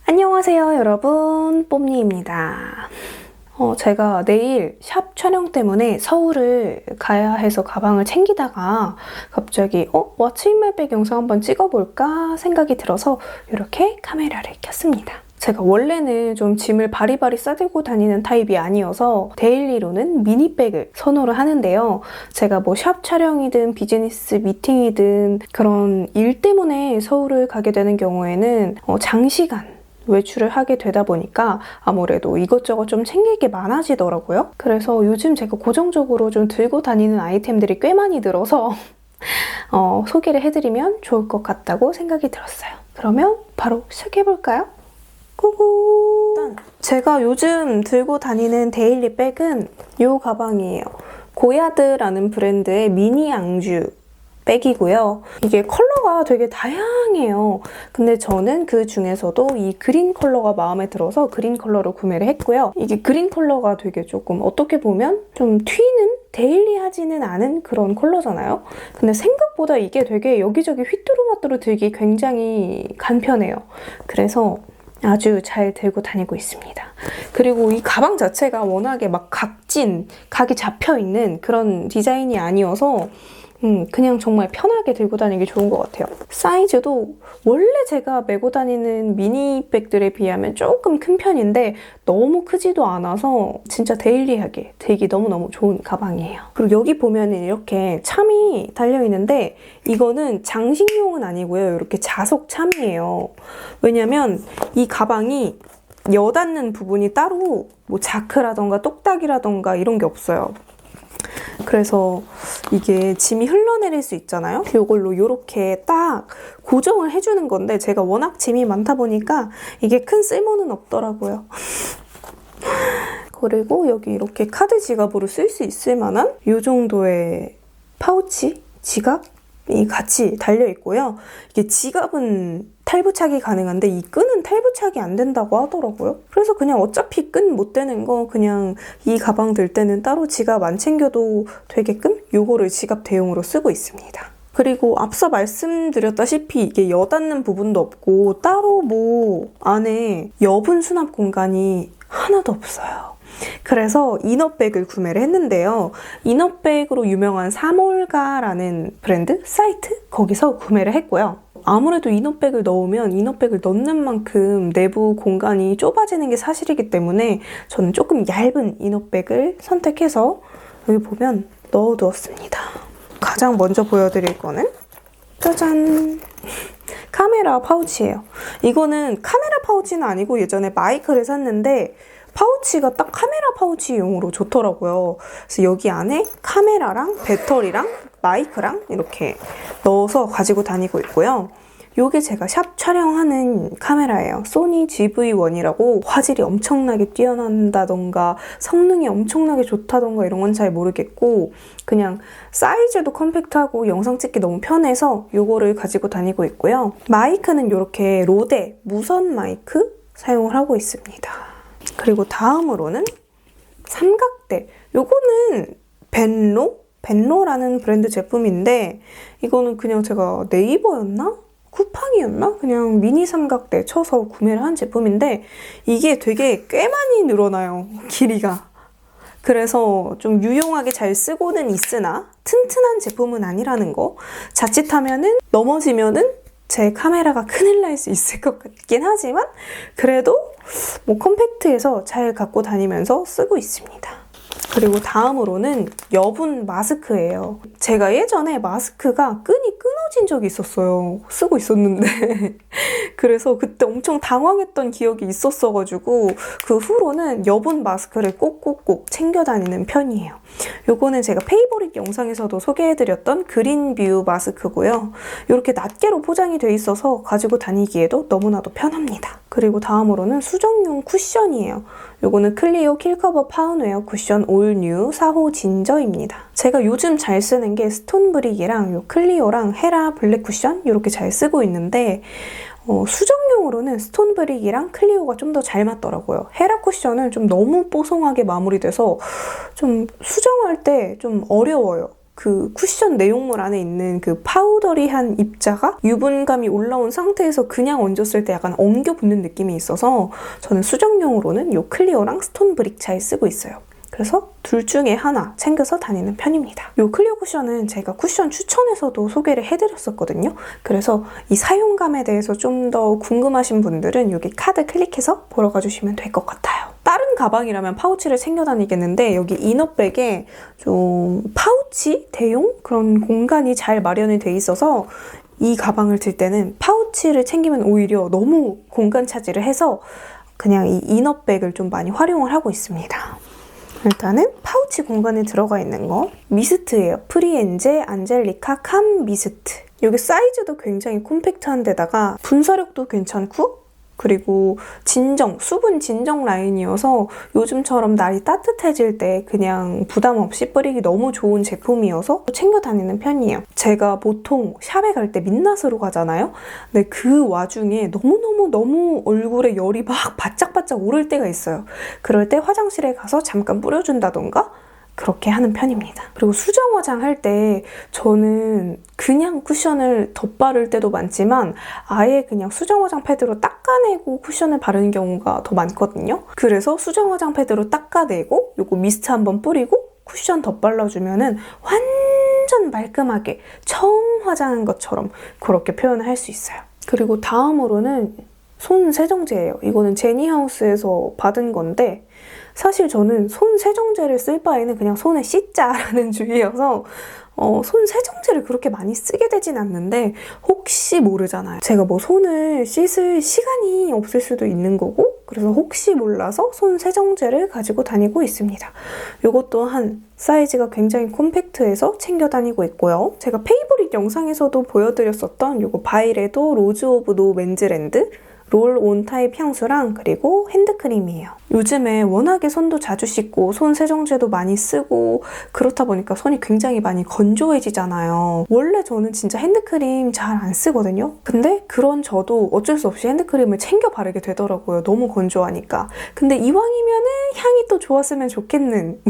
안녕하세요 여러분, 뽐니입니다. 제가 내일 샵 촬영 때문에 서울을 가야 해서 가방을 챙기다가 갑자기 왓츠 인 마이 백 영상 한번 찍어볼까 생각이 들어서 이렇게 카메라를 켰습니다. 제가 원래는 좀 짐을 바리바리 싸들고 다니는 타입이 아니어서 데일리로는 미니백을 선호를 하는데요. 제가 뭐 샵 촬영이든 비즈니스 미팅이든 그런 일 때문에 서울을 가게 되는 경우에는 장시간 외출을 하게 되다 보니까 아무래도 이것저것 좀 챙길 게 많아지더라고요. 그래서 요즘 제가 고정적으로 좀 들고 다니는 아이템들이 꽤 많이 늘어서 소개를 해드리면 좋을 것 같다고 생각이 들었어요. 그러면 바로 시작해볼까요? 고고! 일단 제가 요즘 들고 다니는 데일리 백은 이 가방이에요. 고야드라는 브랜드의 미니 앙주 백이고요. 이게 컬러가 되게 다양해요. 근데 저는 그 중에서도 이 그린 컬러가 마음에 들어서 그린 컬러로 구매를 했고요. 이게 그린 컬러가 되게 조금 어떻게 보면 좀 튀는 데일리하지는 않은 그런 컬러잖아요. 근데 생각보다 이게 되게 여기저기 휘뚜루마뚜루 들기 굉장히 간편해요. 그래서 아주 잘 들고 다니고 있습니다. 그리고 이 가방 자체가 워낙에 막 각이 잡혀있는 그런 디자인이 아니어서 그냥 정말 편하게 들고 다니기 좋은 것 같아요. 사이즈도 원래 제가 메고 다니는 미니백들에 비하면 조금 큰 편인데 너무 크지도 않아서 진짜 데일리하게 들기 너무너무 좋은 가방이에요. 그리고 여기 보면은 이렇게 참이 달려있는데 이거는 장식용은 아니고요. 이렇게 자석 참이에요. 왜냐면 이 가방이 여 닿는 부분이 따로 뭐 자크라던가 똑딱이라던가 이런 게 없어요. 그래서 이게 짐이 흘러내릴 수 있잖아요. 이걸로 이렇게 딱 고정을 해주는 건데 제가 워낙 짐이 많다 보니까 이게 큰 쓸모는 없더라고요. 그리고 여기 이렇게 카드 지갑으로 쓸 수 있을 만한 이 정도의 파우치, 지갑이 같이 달려있고요. 이게 지갑은 탈부착이 가능한데 이 끈은 탈부착이 안 된다고 하더라고요. 그래서 그냥 어차피 끈 못 되는 거 그냥 이 가방 들 때는 따로 지갑 안 챙겨도 되게끔 요거를 지갑 대용으로 쓰고 있습니다. 그리고 앞서 말씀드렸다시피 이게 여 닿는 부분도 없고 따로 뭐 안에 여분 수납 공간이 하나도 없어요. 그래서 이너백을 구매를 했는데요. 이너백으로 유명한 사몰가라는 브랜드 사이트? 거기서 구매를 했고요. 아무래도 이너백을 넣으면 이너백을 넣는 만큼 내부 공간이 좁아지는 게 사실이기 때문에 저는 조금 얇은 이너백을 선택해서 여기 보면 넣어두었습니다. 가장 먼저 보여드릴 거는 짜잔! 카메라 파우치예요. 이거는 카메라 파우치는 아니고 예전에 마이크를 샀는데 파우치가 딱 카메라 파우치용으로 좋더라고요. 그래서 여기 안에 카메라랑 배터리랑 마이크랑 이렇게 넣어서 가지고 다니고 있고요. 이게 제가 샵 촬영하는 카메라예요. 소니 GV1이라고 화질이 엄청나게 뛰어난다던가 성능이 엄청나게 좋다던가 이런 건 잘 모르겠고 그냥 사이즈도 컴팩트하고 영상 찍기 너무 편해서 이거를 가지고 다니고 있고요. 마이크는 이렇게 로데 무선 마이크 사용을 하고 있습니다. 그리고 다음으로는 삼각대. 요거는 벤로라는 브랜드 제품인데 이거는 그냥 제가 네이버였나? 쿠팡이었나? 그냥 미니 삼각대 쳐서 구매를 한 제품인데 이게 되게 꽤 많이 늘어나요. 길이가. 그래서 좀 유용하게 잘 쓰고는 있으나 튼튼한 제품은 아니라는 거. 자칫하면은 넘어지면은 제 카메라가 큰일 날 수 있을 것 같긴 하지만 그래도 뭐 컴팩트해서 잘 갖고 다니면서 쓰고 있습니다. 그리고 다음으로는 여분 마스크예요. 제가 예전에 마스크가 끈이 끊어진 적이 있었어요. 쓰고 있었는데 그래서 그때 엄청 당황했던 기억이 있었어가지고 그 후로는 여분 마스크를 꼭꼭꼭 챙겨 다니는 편이에요. 요거는 제가 페이보릿 영상에서도 소개해드렸던 그린뷰 마스크고요. 이렇게 낱개로 포장이 돼 있어서 가지고 다니기에도 너무나도 편합니다. 그리고 다음으로는 수정용 쿠션이에요. 요거는 클리오 킬커버 파운웨어 쿠션 올뉴 4호 진저입니다. 제가 요즘 잘 쓰는 게 스톤브릭이랑 요 클리오랑 헤라 블랙 쿠션 이렇게 잘 쓰고 있는데 수정용으로는 스톤브릭이랑 클리오가 좀 더 잘 맞더라고요. 헤라 쿠션은 좀 너무 뽀송하게 마무리돼서 좀 수정할 때 좀 어려워요. 그 쿠션 내용물 안에 있는 그 파우더리한 입자가 유분감이 올라온 상태에서 그냥 얹었을 때 약간 엉겨 붙는 느낌이 있어서 저는 수정용으로는 이 클리어랑 스톤 브릭 잘 쓰고 있어요. 그래서 둘 중에 하나 챙겨서 다니는 편입니다. 이 클리어 쿠션은 제가 쿠션 추천에서도 소개를 해드렸었거든요. 그래서 이 사용감에 대해서 좀 더 궁금하신 분들은 여기 카드 클릭해서 보러 가주시면 될 것 같아요. 다른 가방이라면 파우치를 챙겨 다니겠는데 여기 이너백에 좀 파우치 대용 그런 공간이 잘 마련이 돼 있어서 이 가방을 들 때는 파우치를 챙기면 오히려 너무 공간 차지를 해서 그냥 이 이너백을 좀 많이 활용을 하고 있습니다. 일단은 파우치 공간에 들어가 있는 거 미스트예요. 프리엔제 안젤리카 캄 미스트. 여기 사이즈도 굉장히 콤팩트한 데다가 분사력도 괜찮고 그리고 수분 진정 라인이어서 요즘처럼 날이 따뜻해질 때 그냥 부담 없이 뿌리기 너무 좋은 제품이어서 챙겨 다니는 편이에요. 제가 보통 샵에 갈 때 민낯으로 가잖아요. 근데 그 와중에 너무 얼굴에 열이 막 바짝바짝 오를 때가 있어요. 그럴 때 화장실에 가서 잠깐 뿌려준다던가 그렇게 하는 편입니다. 그리고 수정 화장할 때 저는 그냥 쿠션을 덧바를 때도 많지만 아예 그냥 수정 화장 패드로 닦아내고 쿠션을 바르는 경우가 더 많거든요. 그래서 수정 화장 패드로 닦아내고 요거 미스트 한번 뿌리고 쿠션 덧발라주면은 완전 말끔하게 처음 화장한 것처럼 그렇게 표현을 할 수 있어요. 그리고 다음으로는 손 세정제예요. 이거는 제니하우스에서 받은 건데 사실 저는 손 세정제를 쓸 바에는 그냥 손에 씻자라는 주의여서 손 세정제를 그렇게 많이 쓰게 되진 않는데 혹시 모르잖아요. 제가 뭐 손을 씻을 시간이 없을 수도 있는 거고 그래서 혹시 몰라서 손 세정제를 가지고 다니고 있습니다. 이것 또한 사이즈가 굉장히 콤팩트해서 챙겨 다니고 있고요. 제가 페이보릿 영상에서도 보여드렸었던 이거 바이레도 로즈 오브 노 맨즈랜드 롤온 타입 향수랑 그리고 핸드크림이에요. 요즘에 워낙에 손도 자주 씻고 손 세정제도 많이 쓰고 그렇다 보니까 손이 굉장히 많이 건조해지잖아요. 원래 저는 진짜 핸드크림 잘 안 쓰거든요. 근데 그런 저도 어쩔 수 없이 핸드크림을 챙겨 바르게 되더라고요. 너무 건조하니까. 근데 이왕이면은 향이 또 좋았으면 좋겠는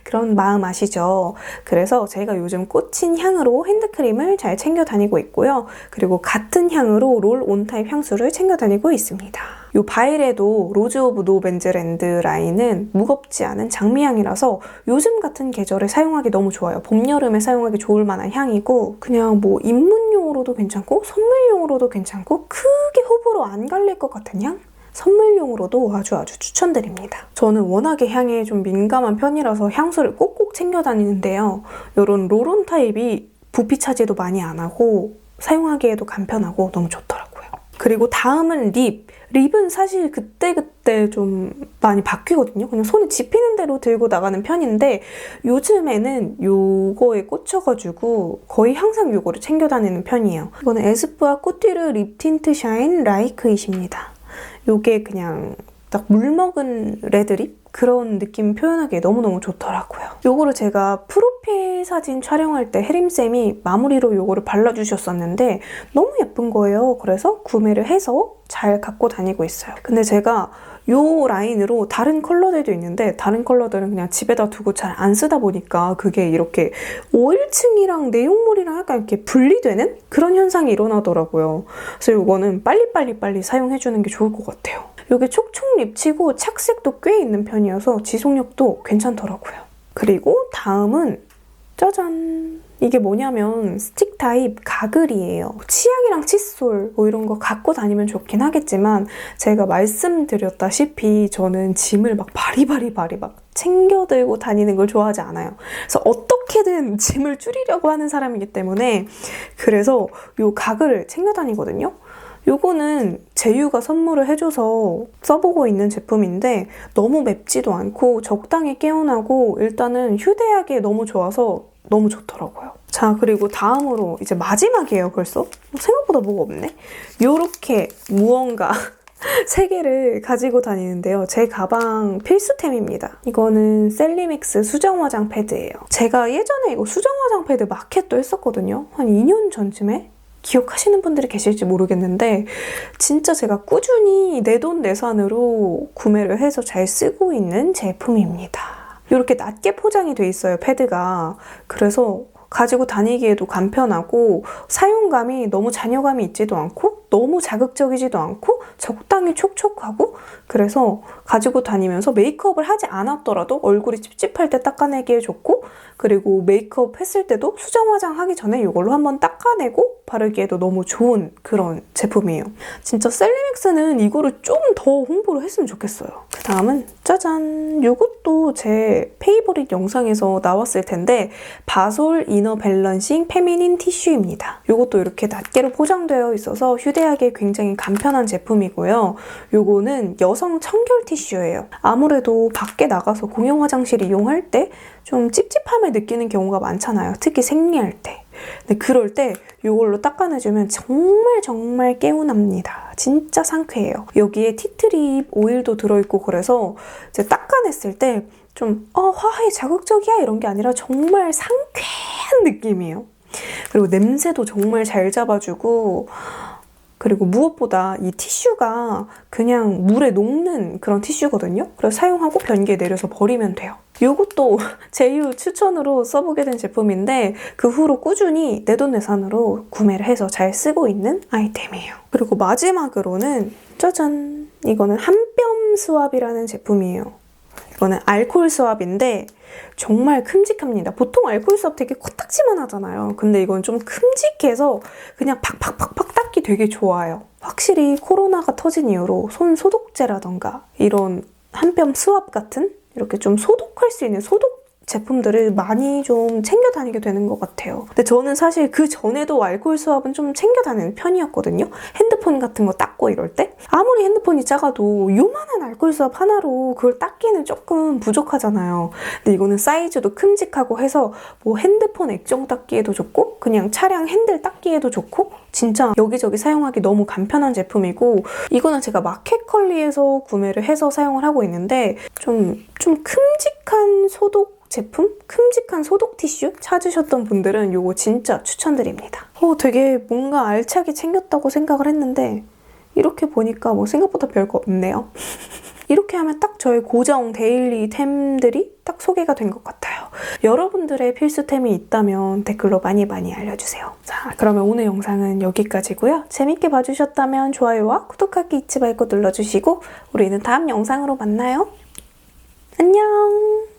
그런 마음 아시죠? 그래서 제가 요즘 꽂힌 향으로 핸드크림을 잘 챙겨 다니고 있고요. 그리고 같은 향으로 롤온 타입 향수를 챙겨 다니고 있습니다. 이 바이레도 로즈 오브 노 맨즈랜드 라인은 무겁지 않은 장미향이라서 요즘 같은 계절에 사용하기 너무 좋아요. 봄, 여름에 사용하기 좋을 만한 향이고 그냥 뭐 입문용으로도 괜찮고 선물용으로도 괜찮고 크게 호불호 안 갈릴 것 같은 향? 선물용으로도 아주 추천드립니다. 저는 워낙에 향에 좀 민감한 편이라서 향수를 꼭꼭 챙겨 다니는데요. 이런 롤온 타입이 부피 차지도 많이 안 하고 사용하기에도 간편하고 너무 좋더라고요. 그리고 다음은 립. 립은 사실 그때그때 좀 많이 바뀌거든요. 그냥 손에 집히는 대로 들고 나가는 편인데 요즘에는 요거에 꽂혀가지고 거의 항상 요거를 챙겨 다니는 편이에요. 이거는 에스쁘아 꾸띠르 립 틴트 샤인 라이크잇입니다. 요게 그냥 딱 물먹은 레드립? 그런 느낌 표현하기에 너무너무 좋더라고요. 요거를 제가 프로필 사진 촬영할 때 혜림쌤이 마무리로 요거를 발라주셨었는데 너무 예쁜 거예요. 그래서 구매를 해서 잘 갖고 다니고 있어요. 근데 제가 요 라인으로 다른 컬러들도 있는데 다른 컬러들은 그냥 집에다 두고 잘 안 쓰다 보니까 그게 이렇게 오일층이랑 내용물이랑 약간 이렇게 분리되는 그런 현상이 일어나더라고요. 그래서 요거는 빨리 사용해주는 게 좋을 것 같아요. 이게 촉촉 립치고 착색도 꽤 있는 편이어서 지속력도 괜찮더라고요. 그리고 다음은 짜잔! 이게 뭐냐면 스틱 타입 가글이에요. 치약이랑 칫솔 뭐 이런 거 갖고 다니면 좋긴 하겠지만 제가 말씀드렸다시피 저는 짐을 막 바리바리 막 챙겨 들고 다니는 걸 좋아하지 않아요. 그래서 어떻게든 짐을 줄이려고 하는 사람이기 때문에 그래서 이 가글을 챙겨 다니거든요. 요거는 제유가 선물을 해줘서 써보고 있는 제품인데 너무 맵지도 않고 적당히 개운하고 일단은 휴대하기에 너무 좋아서 너무 좋더라고요. 자, 그리고 다음으로 이제 마지막이에요, 벌써. 생각보다 뭐가 없네. 요렇게 무언가 3개를 가지고 다니는데요. 제 가방 필수템입니다. 이거는 셀리맥스 수정 화장 패드예요. 제가 예전에 이거 수정 화장 패드 마켓도 했었거든요. 한 2년 전쯤에? 기억하시는 분들이 계실지 모르겠는데 진짜 제가 꾸준히 내돈내산으로 구매를 해서 잘 쓰고 있는 제품입니다. 이렇게 낮게 포장이 돼 있어요, 패드가. 그래서 가지고 다니기에도 간편하고 사용감이 너무 잔여감이 있지도 않고 너무 자극적이지도 않고 적당히 촉촉하고 그래서 가지고 다니면서 메이크업을 하지 않았더라도 얼굴이 찝찝할 때 닦아내기에 좋고 그리고 메이크업 했을 때도 수정 화장하기 전에 이걸로 한번 닦아내고 바르기에도 너무 좋은 그런 제품이에요. 진짜 셀리맥스는 이거를 좀 더 홍보를 했으면 좋겠어요. 그 다음은 짜잔! 이것도 제 페이보릿 영상에서 나왔을 텐데 바솔 이너 밸런싱 페미닌 티슈입니다. 이것도 이렇게 낱개로 포장되어 있어서 휴대하기 굉장히 간편한 제품이고요. 이거는 여성 청결 티슈예요. 아무래도 밖에 나가서 공용 화장실 이용할 때 좀 찝찝함을 느끼는 경우가 많잖아요. 특히 생리할 때. 근데 그럴 때 이걸로 닦아내주면 정말 개운합니다. 진짜 상쾌해요. 여기에 티트립 오일도 들어있고 그래서 이제 닦아냈을 때 좀 화해 자극적이야 이런 게 아니라 정말 상쾌한 느낌이에요. 그리고 냄새도 정말 잘 잡아주고 그리고 무엇보다 이 티슈가 그냥 물에 녹는 그런 티슈거든요. 그래서 사용하고 변기에 내려서 버리면 돼요. 이것도 제휴 추천으로 써보게 된 제품인데 그 후로 꾸준히 내돈내산으로 구매를 해서 잘 쓰고 있는 아이템이에요. 그리고 마지막으로는 짜잔! 이거는 한뼘 스왑이라는 제품이에요. 이거는 알코올 스왑인데 정말 큼직합니다. 보통 알코올 스왑 되게 코딱지만 하잖아요. 근데 이건 좀 큼직해서 그냥 팍팍팍팍 닦기 되게 좋아요. 확실히 코로나가 터진 이후로 손 소독제라던가 이런 한뼘 스왑 같은 이렇게 좀 소독할 수 있는 소독 제품들을 많이 좀 챙겨 다니게 되는 것 같아요. 근데 저는 사실 그 전에도 알코올 스왑은 좀 챙겨 다니는 편이었거든요. 핸드폰 같은 거 닦고 이럴 때. 아무리 핸드폰이 작아도 요만한 알코올 스왑 하나로 그걸 닦기는 조금 부족하잖아요. 근데 이거는 사이즈도 큼직하고 해서 뭐 핸드폰 액정 닦기에도 좋고 그냥 차량 핸들 닦기에도 좋고 진짜 여기저기 사용하기 너무 간편한 제품이고 이거는 제가 마켓컬리에서 구매를 해서 사용을 하고 있는데 좀 큼직한 소독 제품? 큼직한 소독 티슈 찾으셨던 분들은 이거 진짜 추천드립니다. 되게 뭔가 알차게 챙겼다고 생각을 했는데 이렇게 보니까 뭐 생각보다 별거 없네요. 이렇게 하면 딱 저의 고정 데일리템들이 딱 소개가 된 것 같아요. 여러분들의 필수템이 있다면 댓글로 많이 알려주세요. 자, 그러면 오늘 영상은 여기까지고요. 재밌게 봐주셨다면 좋아요와 구독하기 잊지 말고 눌러주시고 우리는 다음 영상으로 만나요. 안녕!